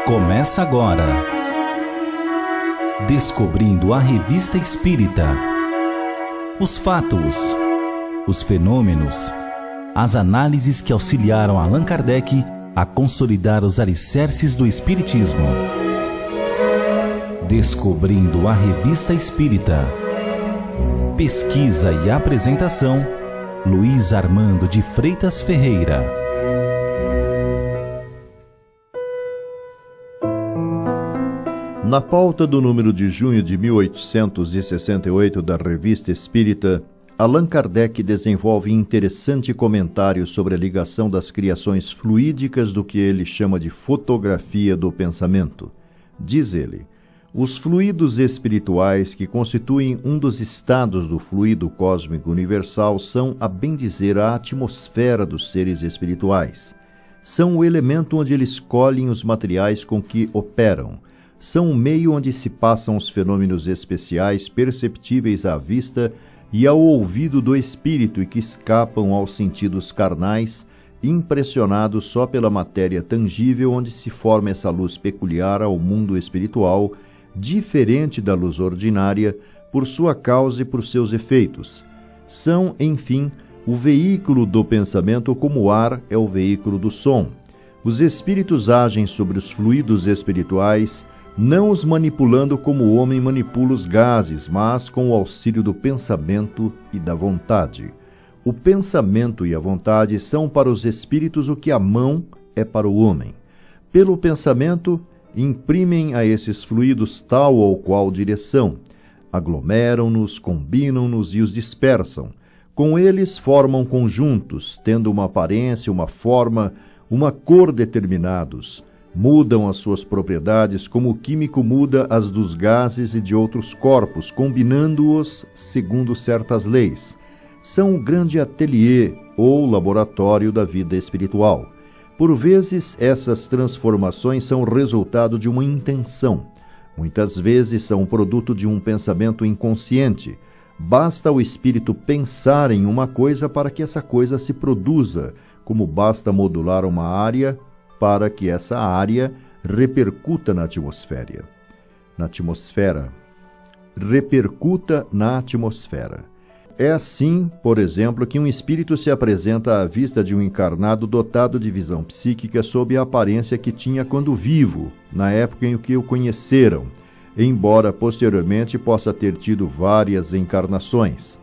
Começa agora, Descobrindo a Revista Espírita. Os fatos, os fenômenos, as análises que auxiliaram Allan Kardec a consolidar os alicerces do Espiritismo. Descobrindo a Revista Espírita. Pesquisa e apresentação, Luiz Armando de Freitas Ferreira. Na pauta do número de junho de 1868 da Revista Espírita, Allan Kardec desenvolve interessante comentário sobre a ligação das criações fluídicas do que ele chama de fotografia do pensamento. Diz ele: os fluidos espirituais que constituem um dos estados do fluido cósmico universal são, a bem dizer, a atmosfera dos seres espirituais. São o elemento onde eles colhem os materiais com que operam. São o meio onde se passam os fenômenos especiais perceptíveis à vista e ao ouvido do espírito e que escapam aos sentidos carnais, impressionados só pela matéria tangível onde se forma essa luz peculiar ao mundo espiritual, diferente da luz ordinária, por sua causa e por seus efeitos. São, enfim, o veículo do pensamento como o ar é o veículo do som. Os espíritos agem sobre os fluidos espirituais, não os manipulando como o homem manipula os gases, mas com o auxílio do pensamento e da vontade. O pensamento e a vontade são para os espíritos o que a mão é para o homem. Pelo pensamento, imprimem a esses fluidos tal ou qual direção, aglomeram-nos, combinam-nos e os dispersam. Com eles formam conjuntos, tendo uma aparência, uma forma, uma cor determinados. Mudam as suas propriedades como o químico muda as dos gases e de outros corpos, combinando-os segundo certas leis. São o grande ateliê ou laboratório da vida espiritual. Por vezes, essas transformações são resultado de uma intenção. Muitas vezes são produto de um pensamento inconsciente. Basta o espírito pensar em uma coisa para que essa coisa se produza, como basta modular uma área para que essa área repercuta na atmosfera. Repercuta na atmosfera. É assim, por exemplo, que um espírito se apresenta à vista de um encarnado dotado de visão psíquica sob a aparência que tinha quando vivo, na época em que o conheceram, embora posteriormente possa ter tido várias encarnações.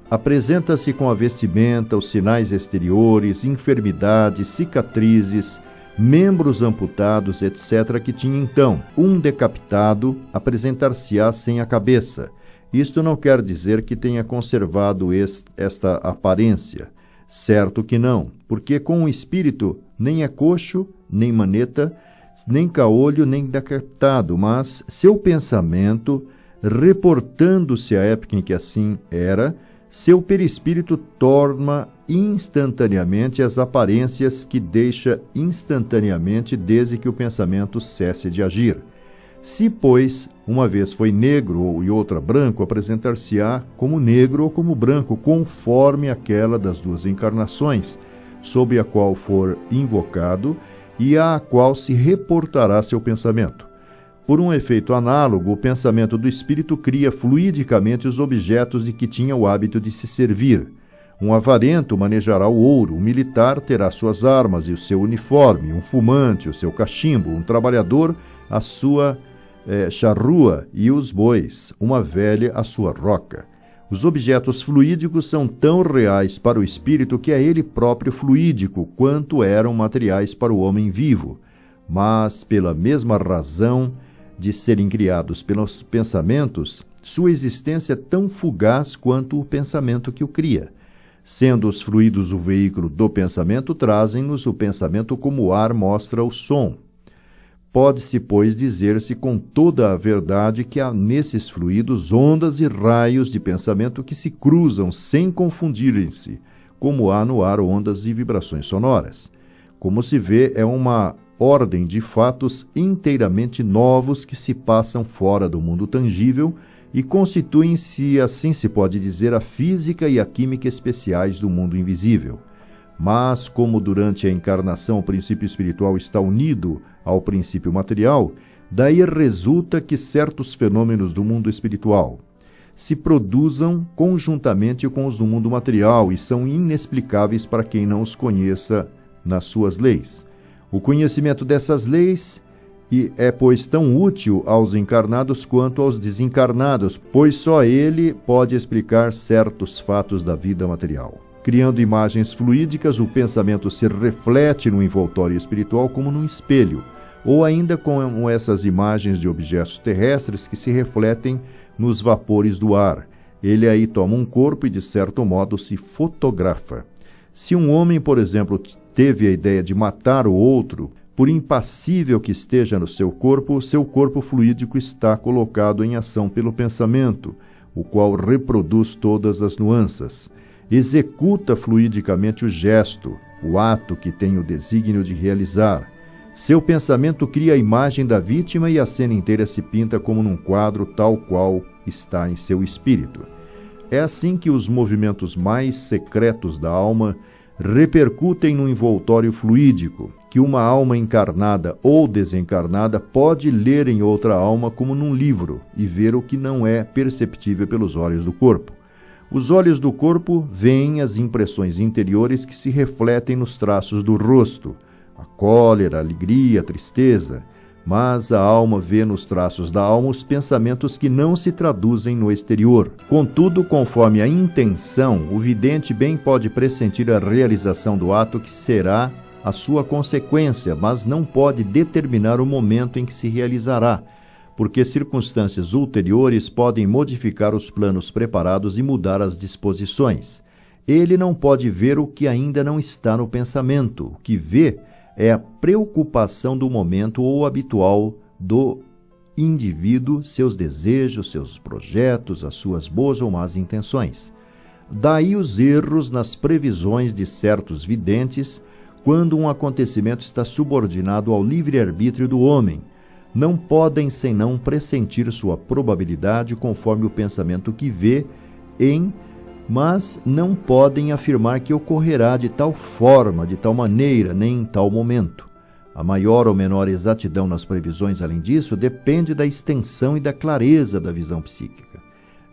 Apresenta-se com a vestimenta, os sinais exteriores, enfermidades, cicatrizes, membros amputados, etc., que tinha então. Um decapitado apresentar-se-á sem a cabeça. Isto não quer dizer que tenha conservado esta aparência. Certo que não, porque com o espírito nem é coxo, nem maneta, nem caolho, nem decapitado, mas seu pensamento, reportando-se à época em que assim era, seu perispírito torna instantaneamente as aparências que deixa instantaneamente desde que o pensamento cesse de agir. Se, pois, uma vez foi negro e outra branco, apresentar-se-á como negro ou como branco, conforme aquela das duas encarnações, sob a qual for invocado e à qual se reportará seu pensamento. Por um efeito análogo, o pensamento do espírito cria fluidicamente os objetos de que tinha o hábito de se servir. Um avarento manejará o ouro, um militar terá suas armas e o seu uniforme, um fumante o seu cachimbo, um trabalhador a sua charrua e os bois, uma velha a sua roca. Os objetos fluídicos são tão reais para o espírito que é ele próprio fluídico, quanto eram materiais para o homem vivo, mas pela mesma razão de serem criados pelos pensamentos, sua existência é tão fugaz quanto o pensamento que o cria. Sendo os fluidos o veículo do pensamento, trazem-nos o pensamento como o ar mostra o som. Pode-se, pois, dizer-se com toda a verdade que há nesses fluidos ondas e raios de pensamento que se cruzam sem confundirem-se, como há no ar ondas e vibrações sonoras. Como se vê, é uma ordem de fatos inteiramente novos que se passam fora do mundo tangível e constituem-se, assim se pode dizer, a física e a química especiais do mundo invisível. Mas, como durante a encarnação o princípio espiritual está unido ao princípio material, daí resulta que certos fenômenos do mundo espiritual se produzam conjuntamente com os do mundo material e são inexplicáveis para quem não os conheça nas suas leis. O conhecimento dessas leis é, pois, tão útil aos encarnados quanto aos desencarnados, pois só ele pode explicar certos fatos da vida material. Criando imagens fluídicas, o pensamento se reflete no envoltório espiritual como num espelho, ou ainda com essas imagens de objetos terrestres que se refletem nos vapores do ar. Ele aí toma um corpo e, de certo modo, se fotografa. Se um homem, por exemplo, teve a ideia de matar o outro, por impassível que esteja no seu corpo fluídico está colocado em ação pelo pensamento, o qual reproduz todas as nuances. Executa fluidicamente o gesto, o ato que tem o desígnio de realizar. Seu pensamento cria a imagem da vítima e a cena inteira se pinta como num quadro tal qual está em seu espírito. É assim que os movimentos mais secretos da alma repercutem no envoltório fluídico, que uma alma encarnada ou desencarnada pode ler em outra alma como num livro e ver o que não é perceptível pelos olhos do corpo. Os olhos do corpo veem as impressões interiores que se refletem nos traços do rosto, a cólera, a alegria, a tristeza, mas a alma vê nos traços da alma os pensamentos que não se traduzem no exterior. Contudo, conforme a intenção, o vidente bem pode pressentir a realização do ato que será a sua consequência, mas não pode determinar o momento em que se realizará, porque circunstâncias ulteriores podem modificar os planos preparados e mudar as disposições. Ele não pode ver o que ainda não está no pensamento. O que vê é a preocupação do momento ou habitual do indivíduo, seus desejos, seus projetos, as suas boas ou más intenções. Daí os erros nas previsões de certos videntes quando um acontecimento está subordinado ao livre-arbítrio do homem. Não podem senão pressentir sua probabilidade conforme o pensamento que vê mas não podem afirmar que ocorrerá de tal forma, de tal maneira, nem em tal momento. A maior ou menor exatidão nas previsões, além disso, depende da extensão e da clareza da visão psíquica.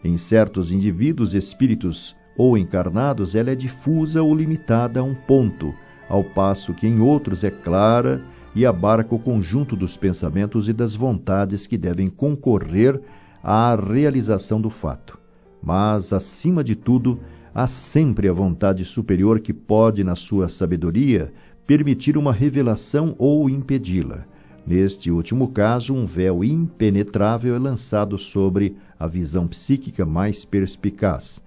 Em certos indivíduos, espíritos ou encarnados, ela é difusa ou limitada a um ponto, ao passo que em outros é clara e abarca o conjunto dos pensamentos e das vontades que devem concorrer à realização do fato. Mas, acima de tudo, há sempre a vontade superior que pode, na sua sabedoria, permitir uma revelação ou impedi-la. Neste último caso, um véu impenetrável é lançado sobre a visão psíquica mais perspicaz.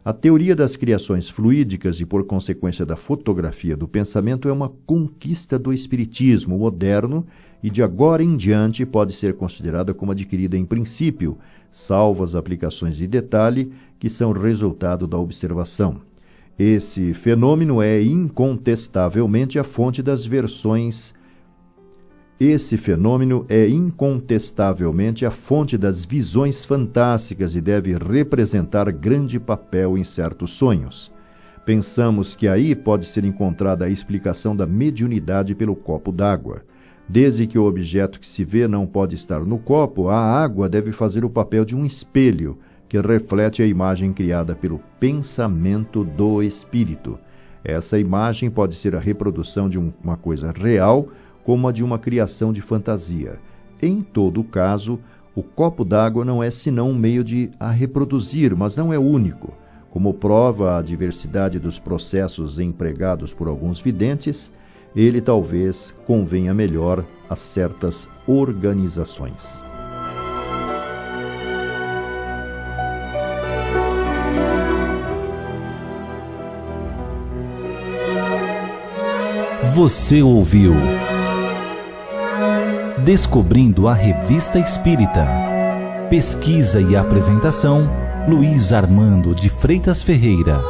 A teoria das criações fluídicas e, por consequência, da fotografia do pensamento é uma conquista do espiritismo moderno e, de agora em diante, pode ser considerada como adquirida em princípio, salvo as aplicações de detalhe que são resultado da observação. Esse fenômeno é incontestavelmente a fonte das visões fantásticas e deve representar grande papel em certos sonhos. Pensamos que aí pode ser encontrada a explicação da mediunidade pelo copo d'água. Desde que o objeto que se vê não pode estar no copo, a água deve fazer o papel de um espelho que reflete a imagem criada pelo pensamento do espírito. Essa imagem pode ser a reprodução de uma coisa real, como a de uma criação de fantasia. Em todo caso, o copo d'água não é senão um meio de a reproduzir, mas não é único. Como prova a diversidade dos processos empregados por alguns videntes, ele talvez convenha melhor a certas organizações. Você ouviu Descobrindo a Revista Espírita. Pesquisa e apresentação, Luiz Armando de Freitas Ferreira.